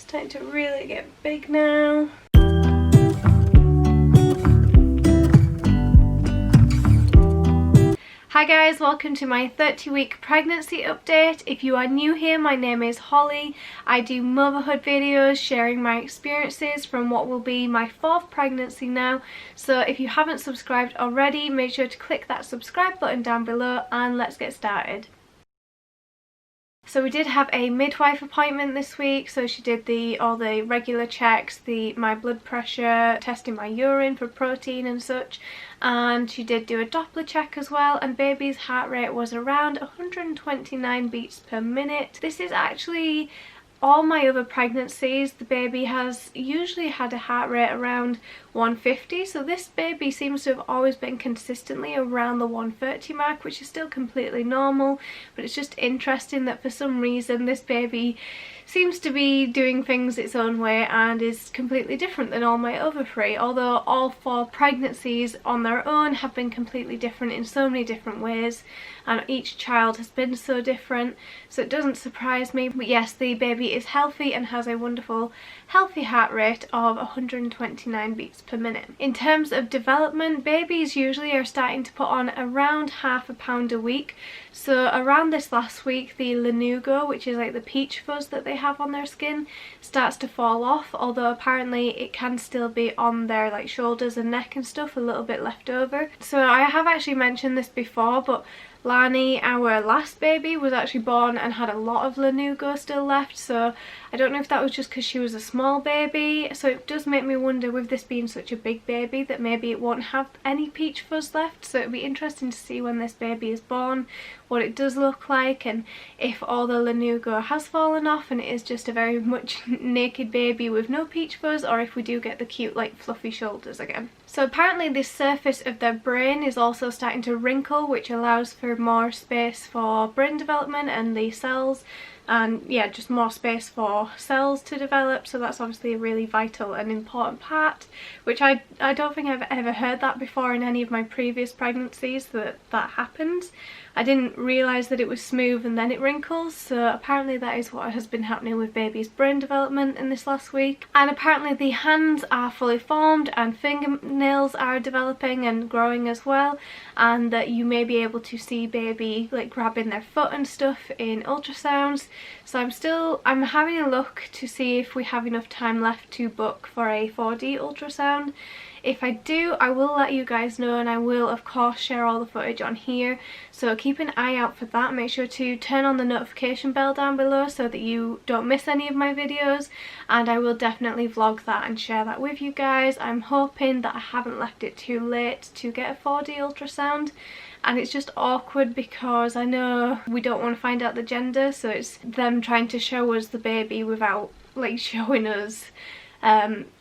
Starting to really get big now. Hi guys, welcome to my 30-week pregnancy update. If you are new here, my name is Holly. I do motherhood videos sharing my experiences from what will be my 4th pregnancy now. So if you haven't subscribed already, make sure to click that subscribe button down below and let's get started. So we did have a midwife appointment this week, so she did all the regular checks, my blood pressure, testing my urine for protein and such, and she did do a Doppler check as well, and baby's heart rate was around 129 beats per minute. This is actually all my other pregnancies. The baby has usually had a heart rate around 150, so this baby seems to have always been consistently around the 130 mark, which is still completely normal, but it's just interesting that for some reason this baby seems to be doing things its own way and is completely different than all my other 3, although all 4 pregnancies on their own have been completely different in so many different ways, and each child has been so different, so it doesn't surprise me. But yes, the baby is healthy and has a wonderful healthy heart rate of 129 beats per minute. In terms of development, babies usually are starting to put on around half a pound a week, so around this last week the lanugo, which is like the peach fuzz that they have on their skin, starts to fall off, although apparently it can still be on their like shoulders and neck and stuff, a little bit left over. So I have actually mentioned this before, but Lani, our last baby, was actually born and had a lot of lanugo still left, so I don't know if that was just because she was a small baby. So it does make me wonder, with this being such a big baby, that maybe it won't have any peach fuzz left. So it'll be interesting to see when this baby is born what it does look like, and if all the lanugo has fallen off and it is just a very much naked baby with no peach fuzz, or if we do get the cute like fluffy shoulders again. So apparently the surface of their brain is also starting to wrinkle, which allows for more space for brain development and the cells, and yeah, just more space for cells to develop. So that's obviously a really vital and important part, which I don't think I've ever heard that before in any of my previous pregnancies, that happens. I didn't realise that it was smooth and then it wrinkles, so apparently that is what has been happening with baby's brain development in this last week. And apparently the hands are fully formed and fingernails are developing and growing as well, and that you may be able to see baby like grabbing their foot and stuff in ultrasounds. So I'm having a look to see if we have enough time left to book for a 4D ultrasound. If I do, I will let you guys know, and I will of course share all the footage on here, so keep an eye out for that. Make sure to turn on the notification bell down below so that you don't miss any of my videos, and I will definitely vlog that and share that with you guys. I'm hoping that I haven't left it too late to get a 4D ultrasound, and it's just awkward because I know we don't want to find out the gender, so it's them trying to show us the baby without like showing us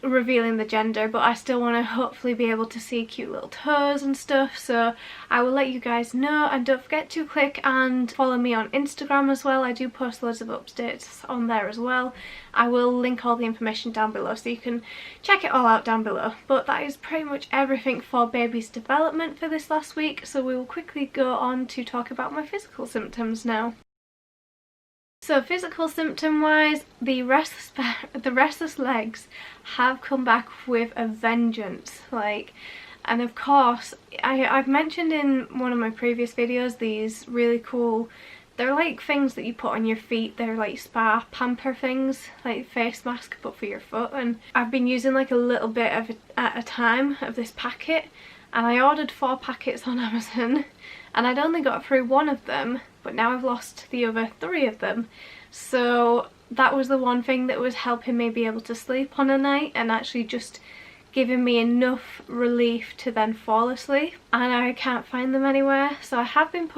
revealing the gender, but I still want to hopefully be able to see cute little toes and stuff, so I will let you guys know. And don't forget to click and follow me on Instagram as well. I do post loads of updates on there as well. I will link all the information down below so you can check it all out down below. But that is pretty much everything for baby's development for this last week, so we will quickly go on to talk about my physical symptoms now. So physical symptom wise, the restless legs have come back with a vengeance, and of course I've mentioned in one of my previous videos these really cool, they're like things that you put on your feet, they're like spa pamper things, like face mask but for your foot, and I've been using like a little bit of it at a time of this packet, and I ordered 4 packets on Amazon and I'd only got through 1 of them, but now I've lost the other 3 of them. So that was the one thing that was helping me be able to sleep on a night and actually just giving me enough relief to then fall asleep, and I can't find them anywhere. So I have been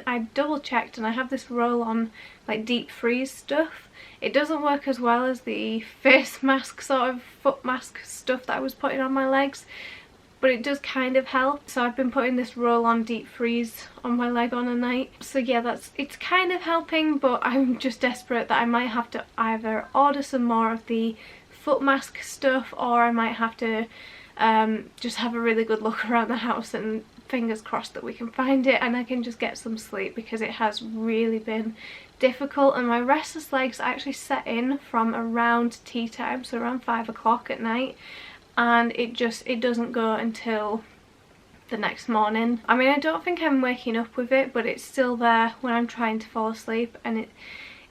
I double checked, and I have this roll on like deep freeze stuff. It doesn't work as well as the face mask sort of foot mask stuff that I was putting on my legs, but it does kind of help. So I've been putting this roll on deep freeze on my leg on a night. So yeah, it's kind of helping, but I'm just desperate that I might have to either order some more of the foot mask stuff, or I might have to just have a really good look around the house, and fingers crossed that we can find it and I can just get some sleep, because it has really been difficult, and my restless legs actually set in from around tea time, so around 5 o'clock at night, and it doesn't go until the next morning. I mean, I don't think I'm waking up with it, but it's still there when I'm trying to fall asleep, and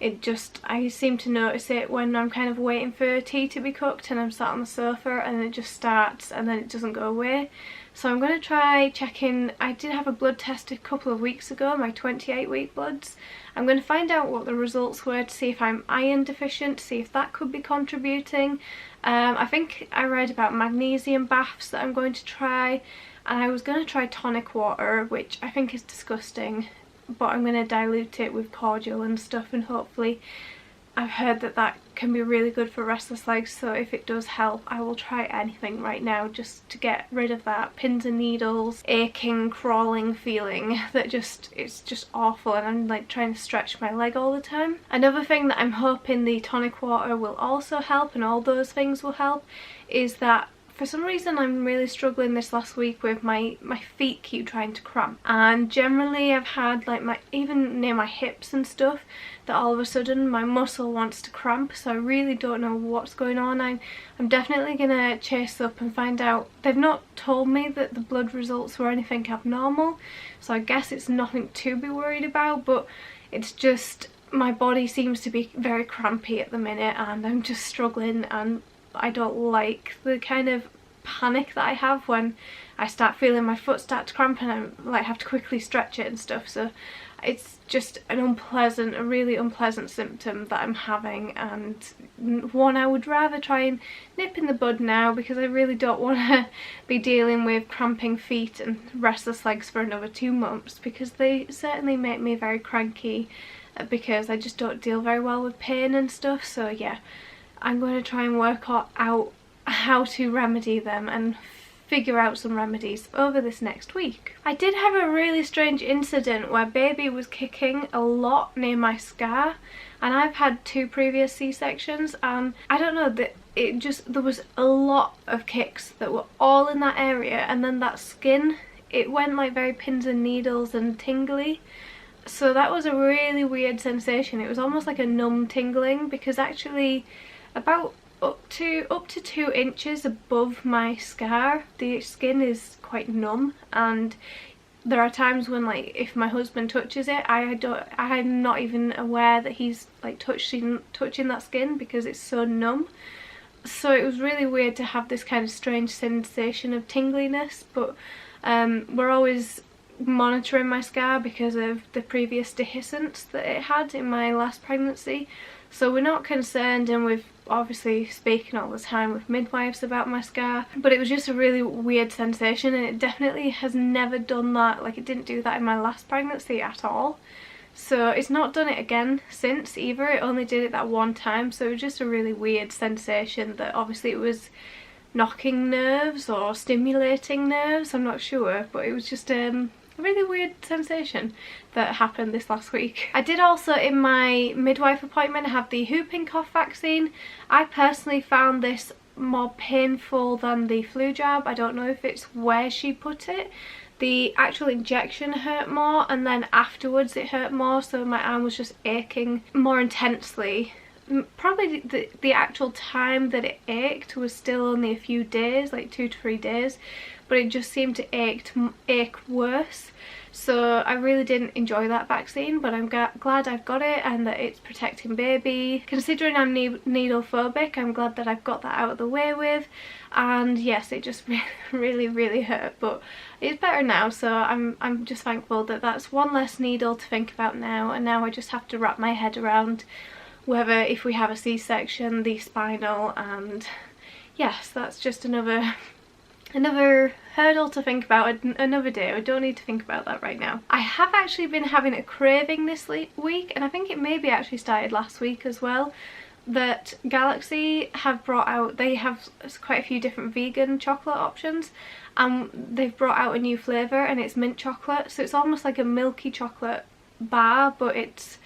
I seem to notice it when I'm kind of waiting for tea to be cooked and I'm sat on the sofa, and it just starts and then it doesn't go away. So I'm going to try checking. I did have a blood test a couple of weeks ago, my 28-week bloods. I'm going to find out what the results were to see if I'm iron deficient, to see if that could be contributing. I think I read about magnesium baths that I'm going to try, and I was going to try tonic water, which I think is disgusting, but I'm going to dilute it with cordial and stuff, and hopefully I've heard that that can be really good for restless legs, so if it does help I will try anything right now just to get rid of that pins and needles, aching, crawling feeling that it's just awful, and I'm like trying to stretch my leg all the time. Another thing that I'm hoping the tonic water will also help, and all those things will help, is that for some reason I'm really struggling this last week with my feet keep trying to cramp, and generally I've had like even near my hips and stuff, that all of a sudden my muscle wants to cramp, so I really don't know what's going on. I'm definitely gonna chase up and find out. They've not told me that the blood results were anything abnormal, so I guess it's nothing to be worried about, but it's just my body seems to be very crampy at the minute, and I'm just struggling, and I don't like the kind of panic that I have when I start feeling my foot start to cramp and I like have to quickly stretch it and stuff. So it's just a really unpleasant symptom that I'm having, and one I would rather try and nip in the bud now, because I really don't want to be dealing with cramping feet and restless legs for another 2 months, because they certainly make me very cranky, because I just don't deal very well with pain and stuff. So yeah, I'm going to try and work out how to remedy them and figure out some remedies over this next week. I did have a really strange incident where baby was kicking a lot near my scar, and I've had 2 previous C-sections, and I don't know, that there was a lot of kicks that were all in that area, and then that skin, it went like very pins and needles and tingly. So that was a really weird sensation. It was almost like a numb tingling, because actually about up to 2 inches above my scar the skin is quite numb, and there are times when, like, if my husband touches it, I'm not even aware that he's like touching that skin, because it's so numb. So it was really weird to have this kind of strange sensation of tingliness, but we're always monitoring my scar because of the previous dehiscence that it had in my last pregnancy, so we're not concerned, and we've obviously speaking all the time with midwives about my scar, but it was just a really weird sensation, and it definitely has never done that. Like, it didn't do that in my last pregnancy at all, so it's not done it again since either. It only did it that one time, so it was just a really weird sensation that obviously it was knocking nerves or stimulating nerves, I'm not sure, but it was just a really weird sensation that happened this last week. I did also, in my midwife appointment, have the whooping cough vaccine. I personally found this more painful than the flu jab. I don't know if it's where she put it. The actual injection hurt more, and then afterwards it hurt more, so my arm was just aching more intensely. Probably the actual time that it ached was still only a few days, like 2 to 3 days, but it just seemed to ache worse. So I really didn't enjoy that vaccine, but I'm glad I've got it and that it's protecting baby. Considering I'm needle phobic, I'm glad that I've got that out of the way with. And yes, it just really hurt, but it's better now, so I'm just thankful that that's one less needle to think about now, and now I just have to wrap my head around whether, if we have a C-section, the spinal, and yes, that's just another hurdle to think about another day. I don't need to think about that right now. I have actually been having a craving this week, and I think it maybe actually started last week as well, that Galaxy have brought out, they have quite a few different vegan chocolate options, and they've brought out a new flavour, and it's mint chocolate, so it's almost like a milky chocolate bar, but it's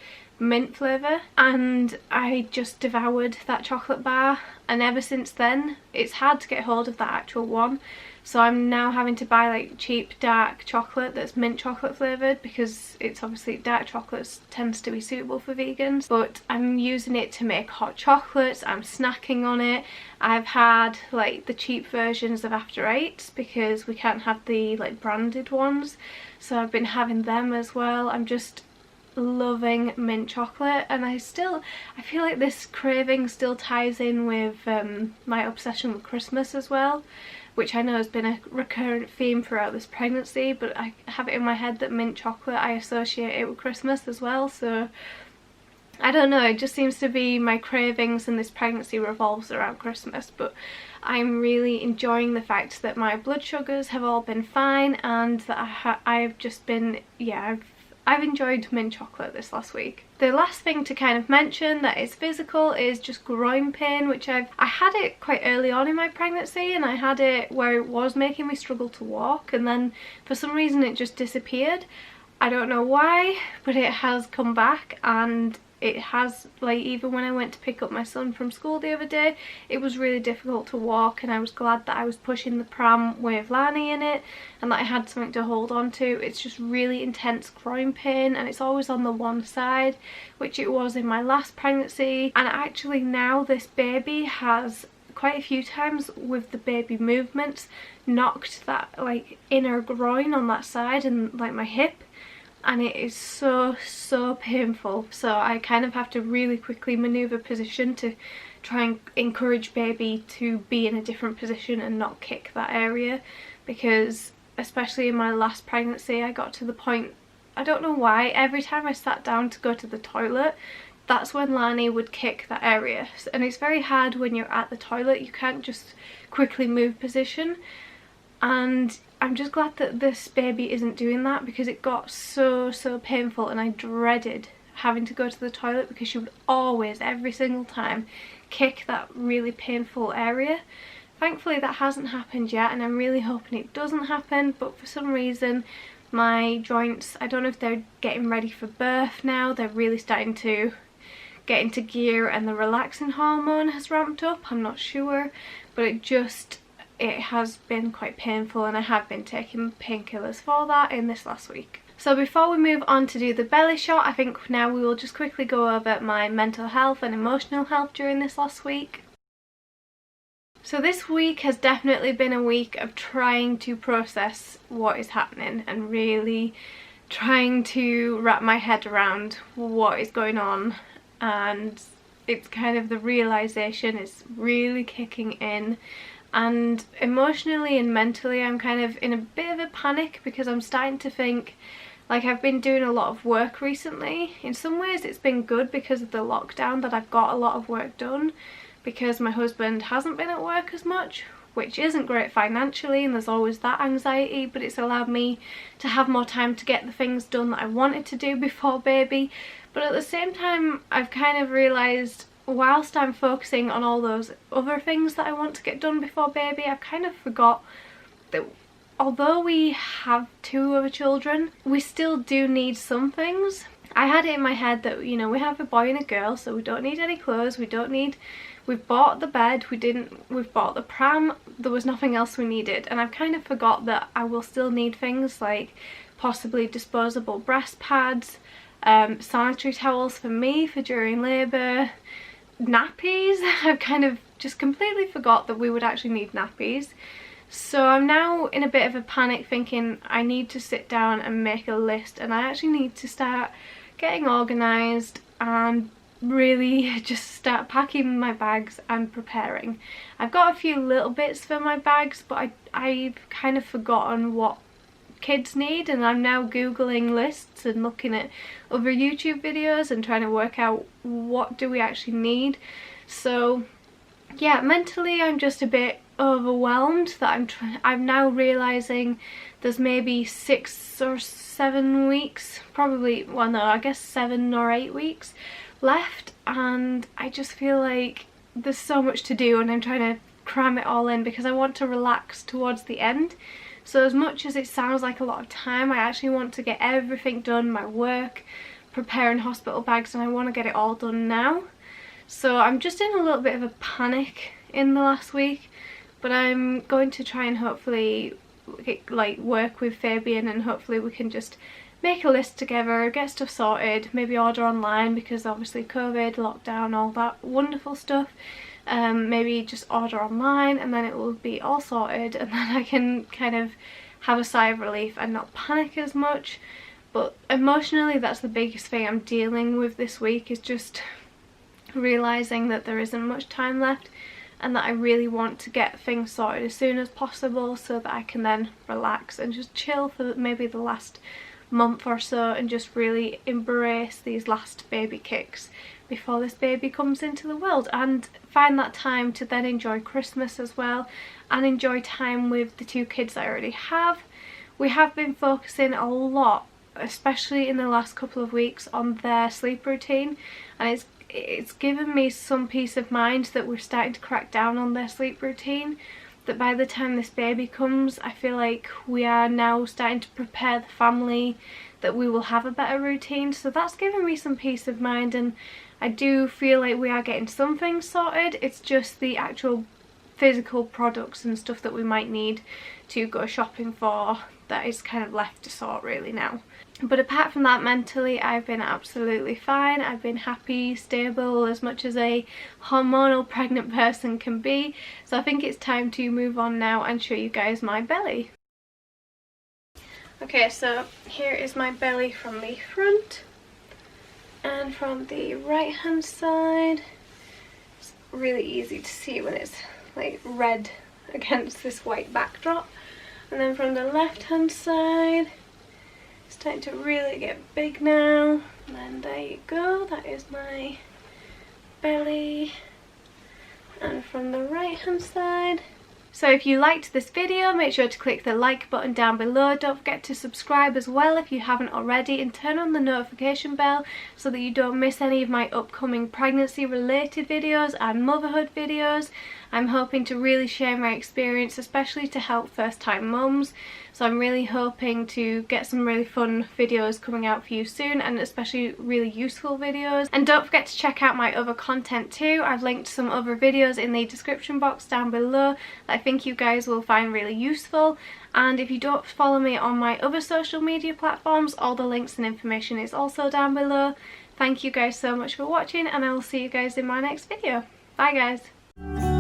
mint flavour, and I just devoured that chocolate bar, and ever since then it's hard to get hold of that actual one. So I'm now having to buy like cheap dark chocolate that's mint chocolate flavoured, because it's obviously dark chocolate tends to be suitable for vegans. But I'm using it to make hot chocolates, I'm snacking on it. I've had like the cheap versions of After Eights because we can't have the like branded ones, so I've been having them as well. I'm just loving mint chocolate, and I feel like this craving still ties in with my obsession with Christmas as well, which I know has been a recurrent theme throughout this pregnancy, but I have it in my head that mint chocolate, I associate it with Christmas as well. So I don't know, it just seems to be my cravings in this pregnancy revolves around Christmas. But I'm really enjoying the fact that my blood sugars have all been fine, and that I've just been, yeah, I've enjoyed mint chocolate this last week. The last thing to kind of mention that is physical is just groin pain, which I had it quite early on in my pregnancy, and I had it where it was making me struggle to walk, and then for some reason it just disappeared. I don't know why, but it has come back, and it has, like, even when I went to pick up my son from school the other day, it was really difficult to walk, and I was glad that I was pushing the pram with Lani in it and that I had something to hold on to. It's just really intense groin pain, and it's always on the one side, which it was in my last pregnancy. And actually now this baby has quite a few times with the baby movements knocked that like inner groin on that side and like my hip, and it is so painful. So I kind of have to really quickly maneuver position to try and encourage baby to be in a different position and not kick that area, because especially in my last pregnancy I got to the point, I don't know why, every time I sat down to go to the toilet, that's when Lani would kick that area. And it's very hard when you're at the toilet, you can't just quickly move position. And I'm just glad that this baby isn't doing that, because it got so painful, and I dreaded having to go to the toilet because she would always, every single time, kick that really painful area. Thankfully that hasn't happened yet, and I'm really hoping it doesn't happen, but for some reason my joints, I don't know if they're getting ready for birth now, they're really starting to get into gear and the relaxing hormone has ramped up, I'm not sure, but it has been quite painful, and I have been taking painkillers for that in this last week. So before we move on to do the belly shot, I think now we will just quickly go over my mental health and emotional health during this last week. So this week has definitely been a week of trying to process what is happening and really trying to wrap my head around what is going on, and it's kind of the realization is really kicking in. And emotionally and mentally I'm kind of in a bit of a panic, because I'm starting to think, like, I've been doing a lot of work recently. In some ways it's been good because of the lockdown that I've got a lot of work done, because my husband hasn't been at work as much, which isn't great financially, and there's always that anxiety, but it's allowed me to have more time to get the things done that I wanted to do before baby. But at the same time I've kind of realised, whilst I'm focusing on all those other things that I want to get done before baby, I've kind of forgot that although we have 2 other children, we still do need some things. I had it in my head that, you know, we have a boy and a girl, so we don't need any clothes, we've bought the bed, we've bought the pram, there was nothing else we needed. And I've kind of forgot that I will still need things like possibly disposable breast pads, sanitary towels for me for during labour, nappies. I've kind of just completely forgot that we would actually need nappies. So I'm now in a bit of a panic, thinking I need to sit down and make a list, and I actually need to start getting organised and really just start packing my bags and preparing. I've got a few little bits for my bags, but I've kind of forgotten what kids need, and I'm now googling lists and looking at other YouTube videos and trying to work out what do we actually need. So yeah, mentally I'm just a bit overwhelmed that I'm now realizing there's maybe 6 or 7 weeks, probably, well no, I guess 7 or 8 weeks left, and I just feel like there's so much to do, and I'm trying to cram it all in because I want to relax towards the end. So as much as it sounds like a lot of time, I actually want to get everything done, my work, preparing hospital bags and I want to get it all done now. So I'm just in a little bit of a panic in the last week, but I'm going to try and hopefully like work with Fabian, and hopefully we can just make a list together, get stuff sorted, maybe order online because obviously COVID, lockdown, all that wonderful stuff. Maybe just order online and then it will be all sorted, and then I can kind of have a sigh of relief and not panic as much. But emotionally, that's the biggest thing I'm dealing with this week, is just realising that there isn't much time left and that I really want to get things sorted as soon as possible so that I can then relax and just chill for maybe the last month or so and just really embrace these last baby kicks before this baby comes into the world, and find that time to then enjoy Christmas as well and enjoy time with the 2 kids I already have. We have been focusing a lot, especially in the last couple of weeks, on their sleep routine, and it's given me some peace of mind that we're starting to crack down on their sleep routine, that by the time this baby comes I feel like we are now starting to prepare the family that we will have a better routine. So that's given me some peace of mind, and I do feel like we are getting some things sorted. It's just the actual physical products and stuff that we might need to go shopping for that is kind of left to sort really now. But apart from that, mentally I've been absolutely fine. I've been happy, stable, as much as a hormonal pregnant person can be. So I think it's time to move on now and show you guys my belly. Okay, so here is my belly from the front, and from the right hand side. It's really easy to see when it's like red against this white backdrop. And then from the left hand side, it's starting to really get big now. And then there you go, that is my belly. And from the right hand side. So if you liked this video, make sure to click the like button down below. Don't forget to subscribe as well if you haven't already, and turn on the notification bell so that you don't miss any of my upcoming pregnancy related videos and motherhood videos. I'm hoping to really share my experience, especially to help first time mums. So I'm really hoping to get some really fun videos coming out for you soon, and especially really useful videos. And don't forget to check out my other content too. I've linked some other videos in the description box down below that I think you guys will find really useful. And if you don't follow me on my other social media platforms, all the links and information is also down below. Thank you guys so much for watching, and I will see you guys in my next video. Bye guys.